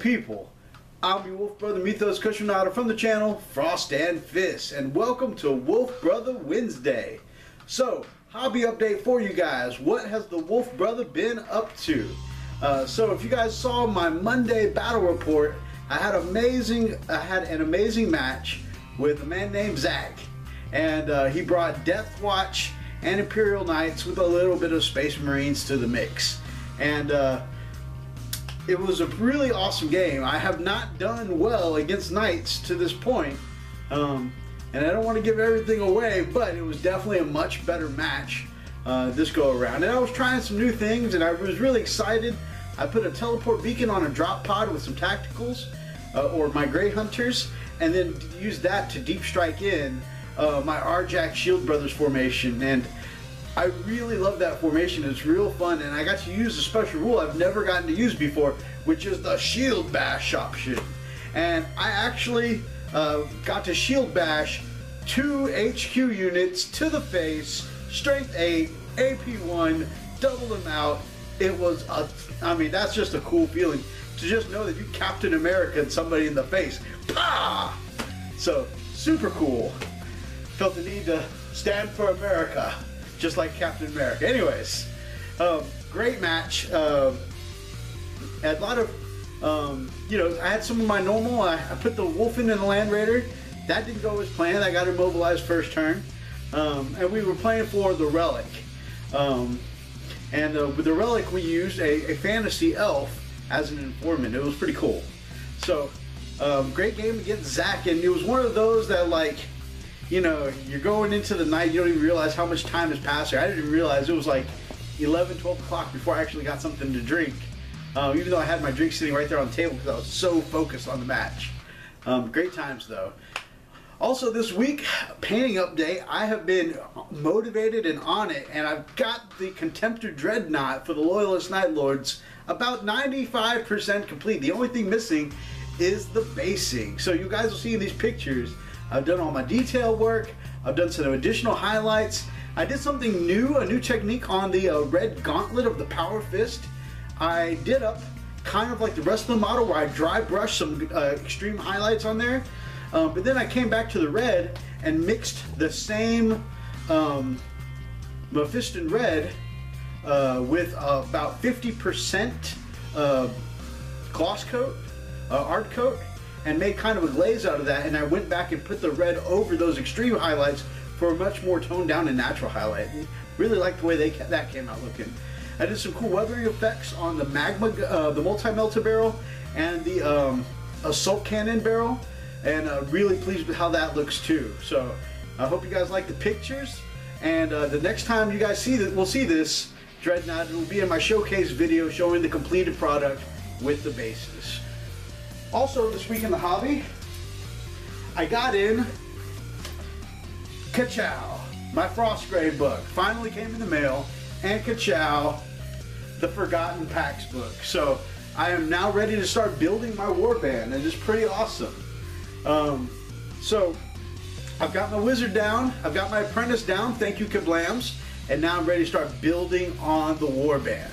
people. I'm your Wolf Brother Methos Cushionada from the channel Frost and Fist, and welcome to Wolf Brother Wednesday. So, hobby update for you guys. What has the Wolf Brother been up to? So if you guys saw my Monday battle report, I had an amazing match with a man named Zach, and he brought Death Watch and Imperial Knights with a little bit of Space Marines to the mix, and it was a really awesome game. I have not done well against Knights to this point, and I don't want to give everything away, but it was definitely a much better match this go around. And I was trying some new things, and I was really excited. I put a teleport beacon on a drop pod with some tacticals, or my Grey Hunters, and then used that to deep strike in my Arjack Shield Brothers formation. And I really love that formation. It's real fun, and I got to use a special rule I've never gotten to use before, which is the Shield Bash option. And I actually got to Shield Bash 2 HQ units to the face, strength 8, AP 1, double them out. It was I mean, that's just a cool feeling to just know that you Captain America and somebody in the face. Pah! So, super cool. Felt the need to stand for America, just like Captain America. Anyways, great match. Had a lot of, you know, I had some of my normal. I put the Wolf in the Land Raider. That didn't go as planned. I got immobilized first turn. And we were playing for the Relic. With the Relic, we used a fantasy elf as an informant. It was pretty cool. So, great game against Zach. And it was one of those that, like, you know, you're going into the night, you don't even realize how much time has passed here. I didn't realize it was like 11, 12 o'clock before I actually got something to drink. Even though I had my drink sitting right there on the table because I was so focused on the match. Great times though. Also this week, painting update, I have been motivated and on it, and I've got the Contemptor Dreadnought for the Loyalist Night Lords about 95% complete. The only thing missing is the basing. So you guys will see in these pictures, I've done all my detail work, I've done some additional highlights. I did something new, a new technique on the red gauntlet of the Power Fist. I did up kind of like the rest of the model where I dry brushed some extreme highlights on there. But then I came back to the red and mixed the same Mephiston red with about 50% gloss coat, art coat, and made kind of a glaze out of that, and I went back and put the red over those extreme highlights for a much more toned down and natural highlight. Really liked the way that came out looking. I did some cool weathering effects on the magma, the multi-melter barrel, and the assault cannon barrel, and really pleased with how that looks too. So I hope you guys like the pictures, and the next time you guys see that, we'll see this Dreadnought, it will be in my showcase video showing the completed product with the bases. Also this week in the hobby, I got in Ka-Chow, my Frostgrave book. Finally came in the mail, and Ka-Chow, the Forgotten Packs book. So I am now ready to start building my warband, and it's pretty awesome. So I've got my wizard down, I've got my apprentice down, thank you Kablams, and now I'm ready to start building on the warband.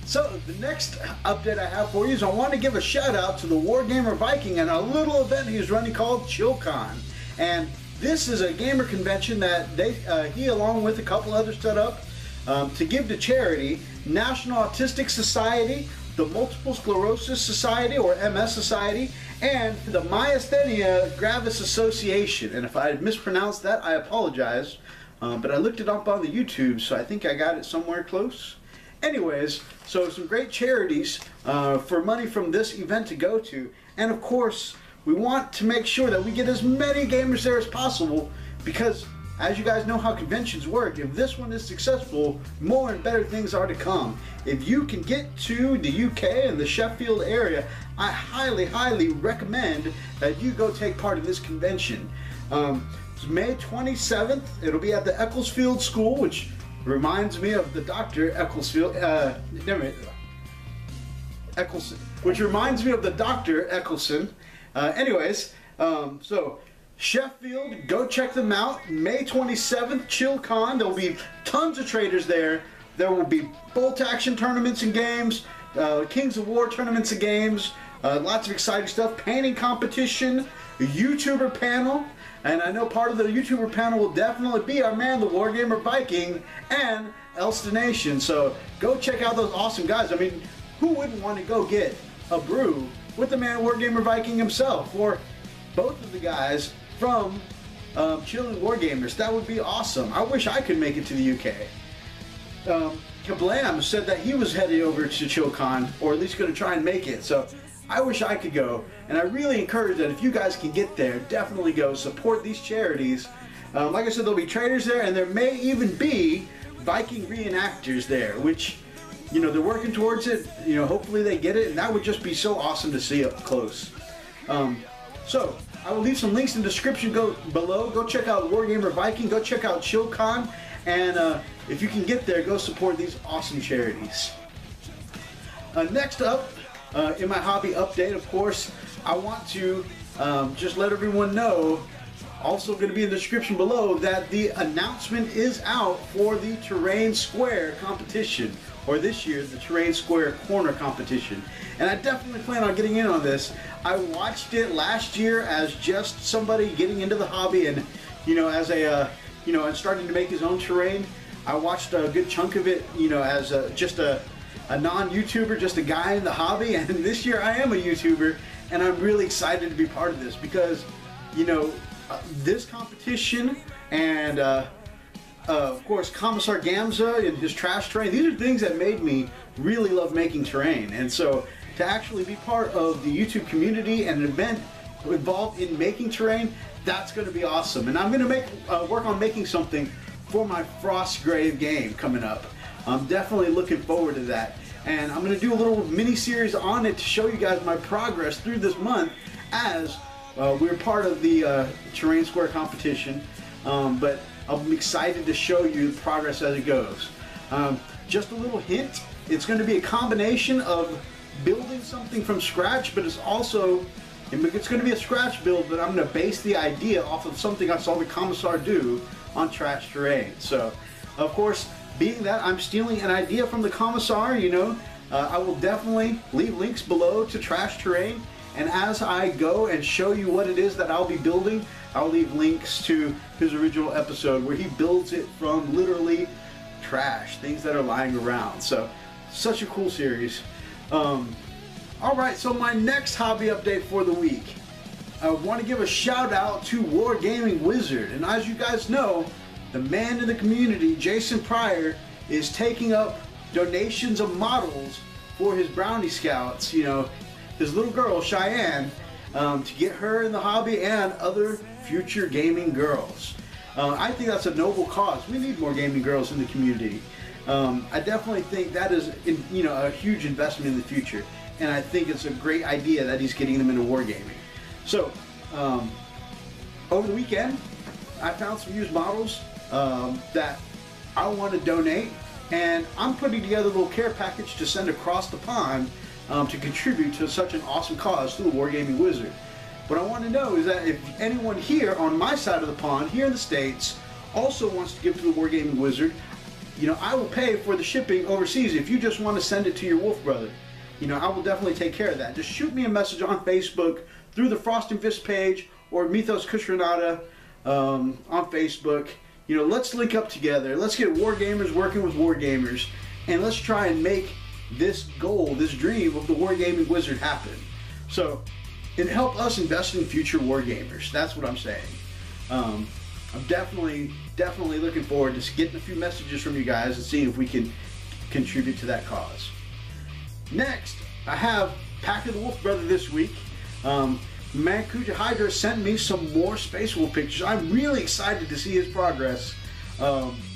So the next update I have for you is I want to give a shout out to the Wargamer Viking and a little event he's running called Chillcon. And this is a gamer convention that he along with a couple others set up to give to charity, National Autistic Society, the Multiple Sclerosis Society or MS Society, and the Myasthenia Gravis Association. And if I mispronounced that, I apologize. But I looked it up on the YouTube, so I think I got it somewhere close. Anyways, so some great charities for money from this event to go to, and of course we want to make sure that we get as many gamers there as possible, because as you guys know how conventions work, if this one is successful, more and better things are to come. If you can get to the UK and the Sheffield area, I highly recommend that you go take part in this convention. It's May 27th, it'll be at the Ecclesfield School, which reminds me of the Dr. Eccleston, which reminds me of the Dr. Eccleston. So Sheffield, go check them out. May 27th, Chillcon. There will be tons of traders there. There will be bolt action tournaments and games, Kings of War tournaments and games, lots of exciting stuff, painting competition, a YouTuber panel, and I know part of the YouTuber panel will definitely be our man, the Wargamer Viking, and Elstonation. So go check out those awesome guys. I mean, who wouldn't want to go get a brew with the man Wargamer Viking himself, or both of the guys from Chillcon Wargamers? That would be awesome. I wish I could make it to the UK. Kablam said that he was headed over to Chillcon, or at least going to try and make it. So I wish I could go, and I really encourage that if you guys can get there, definitely go support these charities. Like I said, there'll be traders there, and there may even be Viking reenactors there, which, you know, they're working towards it. You know, hopefully they get it, and that would just be so awesome to see up close. So I will leave some links in the description below. Go check out Wargamer Viking. Go check out Chillcon, and if you can get there, go support these awesome charities. Next up, in my hobby update, of course, I want to just let everyone know, also going to be in the description below, that the announcement is out for the Terrain Square competition, or this year's the Terrain Square Corner competition. And I definitely plan on getting in on this. I watched it last year as just somebody getting into the hobby, and you know, as a you know, and starting to make his own terrain. I watched a good chunk of it, you know, as just a non-YouTuber, just a guy in the hobby, and this year I am a YouTuber, and I'm really excited to be part of this because, you know, this competition and of course Commissar Gamza and his trash terrain, these are things that made me really love making terrain. And so to actually be part of the YouTube community and an event involved in making terrain, that's going to be awesome. And I'm going to work on making something for my Frostgrave game coming up. I'm definitely looking forward to that, and I'm going to do a little mini series on it to show you guys my progress through this month as we're part of the Terrain Square competition. But I'm excited to show you the progress as it goes. Just a little hint, it's going to be a combination of building something from scratch, but it's going to be a scratch build, but I'm going to base the idea off of something I saw the Commissar do on trash terrain. So, of course, being that I'm stealing an idea from the Commissar, you know, I will definitely leave links below to trash terrain, and as I go and show you what it is that I'll be building, I'll leave links to his original episode where he builds it from literally trash, things that are lying around. So, such a cool series. Alright, so my next hobby update for the week. I want to give a shout out to Wargaming Wizard, and as you guys know, the man in the community, Jason Pryor, is taking up donations of models for his Brownie Scouts, you know, his little girl Cheyenne, to get her in the hobby and other future gaming girls. I think that's a noble cause. We need more gaming girls in the community. I definitely think that is, you know, a huge investment in the future, and I think it's a great idea that he's getting them into wargaming. So, over the weekend, I found some used models that I want to donate, and I'm putting together a little care package to send across the pond to contribute to such an awesome cause to the Wargaming Wizard. What I want to know is that if anyone here on my side of the pond, here in the States, also wants to give to the Wargaming Wizard, you know, I will pay for the shipping overseas. If you just want to send it to your Wolf Brother, you know, I will definitely take care of that. Just shoot me a message on Facebook through the Frost and Fist page or Methos Kuja Hyra on Facebook. You know, let's link up together. Let's get Wargamers working with Wargamers, and let's try and make this goal, this dream of the Wargaming Wizard happen. So, it help us invest in future Wargamers. That's what I'm saying. I'm definitely looking forward to getting a few messages from you guys and seeing if we can contribute to that cause. Next, I have Pack of the Wolf Brother this week. Man, Kuja Hyra sent me some more Space Wolf pictures. I'm really excited to see his progress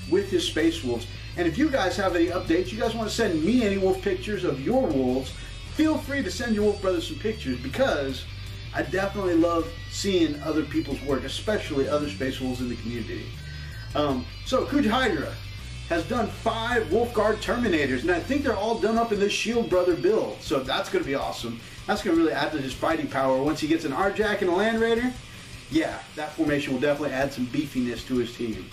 with his Space Wolves. And if you guys have any updates, you guys want to send me any wolf pictures of your wolves, feel free to send your Wolf Brothers some pictures, because I definitely love seeing other people's work, especially other Space Wolves in the community. So Kuja Hyra has done 5 Wolf Guard Terminators, and I think they're all done up in this Shield Brother build. So that's going to be awesome. That's going to really add to his fighting power. Once he gets an R-Jack and a Land Raider, yeah, that formation will definitely add some beefiness to his team.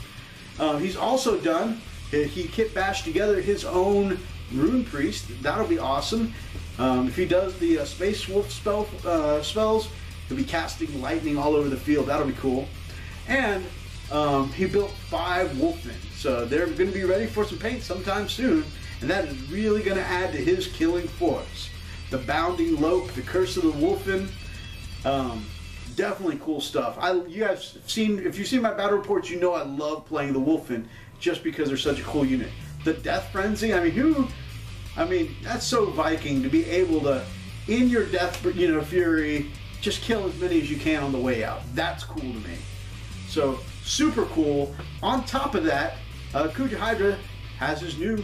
He's also done, he kit bashed together his own Rune Priest. That'll be awesome. If he does the Space Wolf spells, he'll be casting lightning all over the field. That'll be cool. And he built 5 Wolfmen, so they're going to be ready for some paint sometime soon, and that is really going to add to his killing force. The Bounding Lope, the Curse of the Wolfen, definitely cool stuff. You guys have seen, if you've seen my battle reports, you know I love playing the Wolfen just because they're such a cool unit. The Death Frenzy, I mean, that's so Viking to be able to, in your Death, Fury, just kill as many as you can on the way out. That's cool to me. So, super cool. On top of that, Kuja Hyra has his new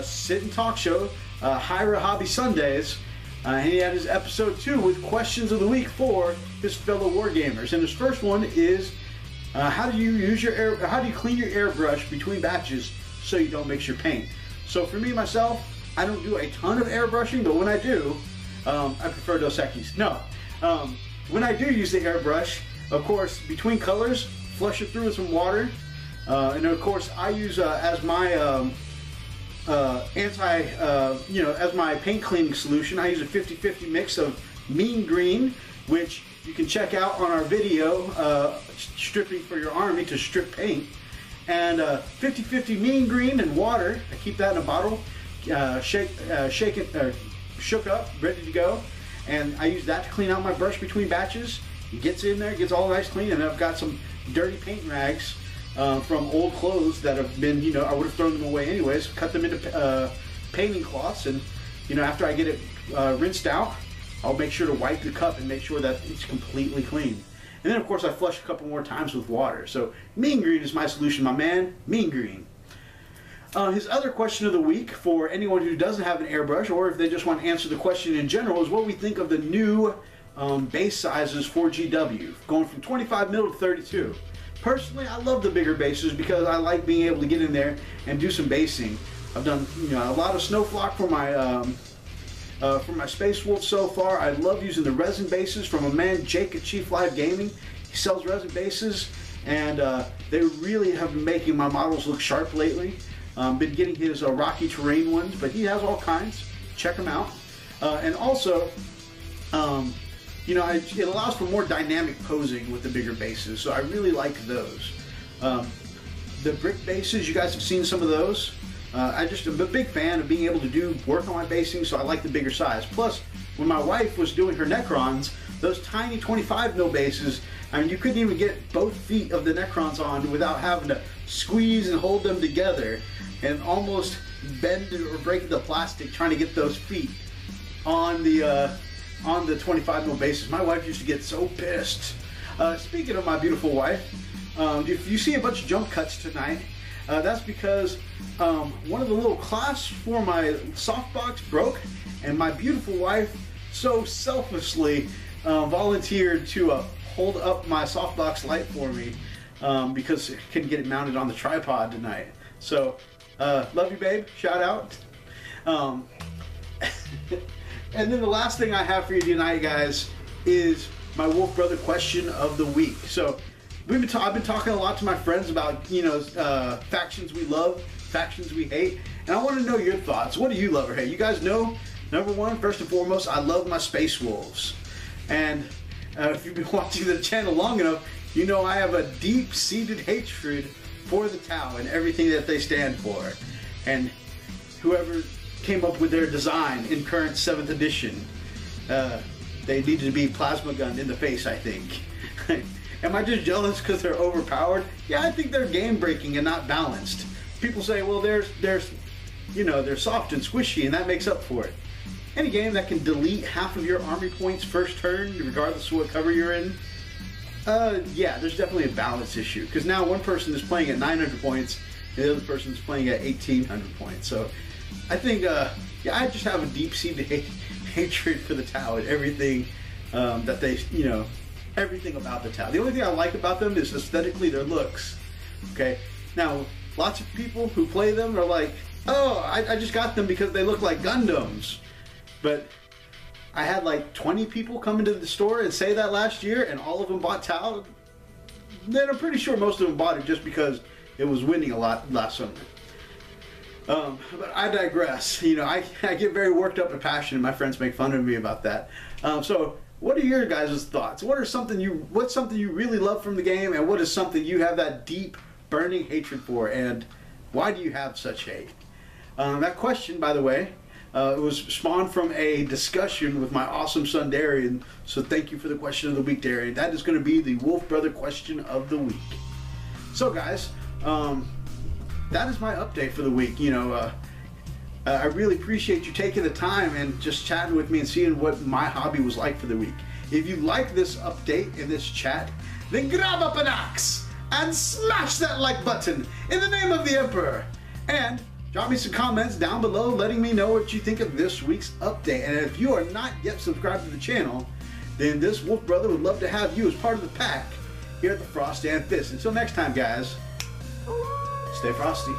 sit and talk show, Hyra Hobby Sundays. And he had his episode 2 with questions of the week for his fellow wargamers. And his first one is, how do you clean your airbrush between batches so you don't mix your paint? So for me, myself, I don't do a ton of airbrushing, but when I do, I prefer Dos Equis. No, when I do use the airbrush, of course, between colors, flush it through with some water, and of course, I use as my as my paint cleaning solution, I use a 50-50 mix of Mean Green, which you can check out on our video, stripping for your army to strip paint, and 50-50 Mean Green and water. I keep that in a bottle. Shook up, ready to go, and I use that to clean out my brush between batches. It gets in there, gets all nice clean, and I've got some dirty paint rags from old clothes that have been, I would have thrown them away anyways. Cut them into painting cloths, and after I get it rinsed out, I'll make sure to wipe the cup and make sure that it's completely clean. And then of course I flush a couple more times with water. So Mean Green is my solution, my man. Mean Green. His other question of the week, for anyone who doesn't have an airbrush, or if they just want to answer the question in general, is what we think of the new base sizes for GW, going from 25 mil to 32. Personally, I love the bigger bases because I like being able to get in there and do some basing. I've done a lot of Snowflock for my Space Wolf so far. I love using the resin bases from a man, Jake at Chief Live Gaming. He sells resin bases, and they really have been making my models look sharp lately. Been getting his rocky terrain ones, but he has all kinds. Check them out. And also, it allows for more dynamic posing with the bigger bases, so I really like those. The brick bases, you guys have seen some of those. I just am a big fan of being able to do work on my basing, so I like the bigger size. Plus, when my wife was doing her Necrons, those tiny 25 mil bases, you couldn't even get both feet of the Necrons on without having to squeeze and hold them together and almost bend or break the plastic trying to get those feet on the 25 mil bases. My wife used to get so pissed. Speaking of my beautiful wife, if you see a bunch of jump cuts tonight, that's because one of the little clasps for my softbox broke, and my beautiful wife so selflessly volunteered to hold up my softbox light for me because I couldn't get it mounted on the tripod tonight. So, love you, babe. Shout out. And then the last thing I have for you tonight, guys, is my Wolf Brother question of the week. So, I've been talking a lot to my friends about, factions we love, factions we hate, and I want to know your thoughts. What do you love or hate? You guys know, number one, first and foremost, I love my Space Wolves. And if you've been watching the channel long enough, you know I have a deep-seated hatred for the Tau and everything that they stand for. And whoever came up with their design in current 7th edition, they needed to be plasma gunned in the face, I think. Am I just jealous because they're overpowered? Yeah, I think they're game-breaking and not balanced. People say, well, they're soft and squishy, and that makes up for it. Any game that can delete half of your army points first turn, regardless of what cover you're in, yeah, there's definitely a balance issue. Because now one person is playing at 900 points, and the other person is playing at 1,800 points. So I think, yeah, I just have a deep-seated hatred for the Tau and everything that they, everything about the Tau. The only thing I like about them is aesthetically their looks. Okay, now lots of people who play them are like, oh, I just got them because they look like Gundams. But I had like 20 people come into the store and say that last year, and all of them bought Tau. Then I'm pretty sure most of them bought it just because it was winning a lot last summer. But I digress. You know, I get very worked up and passionate. My friends make fun of me about that. So what are your guys' thoughts? What's something you really love from the game, and what is something you have that deep, burning hatred for, and why do you have such hate? That question, by the way, was spawned from a discussion with my awesome son Darian. So thank you for the question of the week, Darian. That is going to be the Wolf Brother question of the week. So guys, that is my update for the week. You know, I really appreciate you taking the time and just chatting with me and seeing what my hobby was like for the week. If you like this update in this chat, then grab up an axe and smash that like button in the name of the Emperor. And drop me some comments down below letting me know what you think of this week's update. And if you are not yet subscribed to the channel, then this Wolf Brother would love to have you as part of the pack here at the Frost and Fist. Until next time, guys, stay frosty.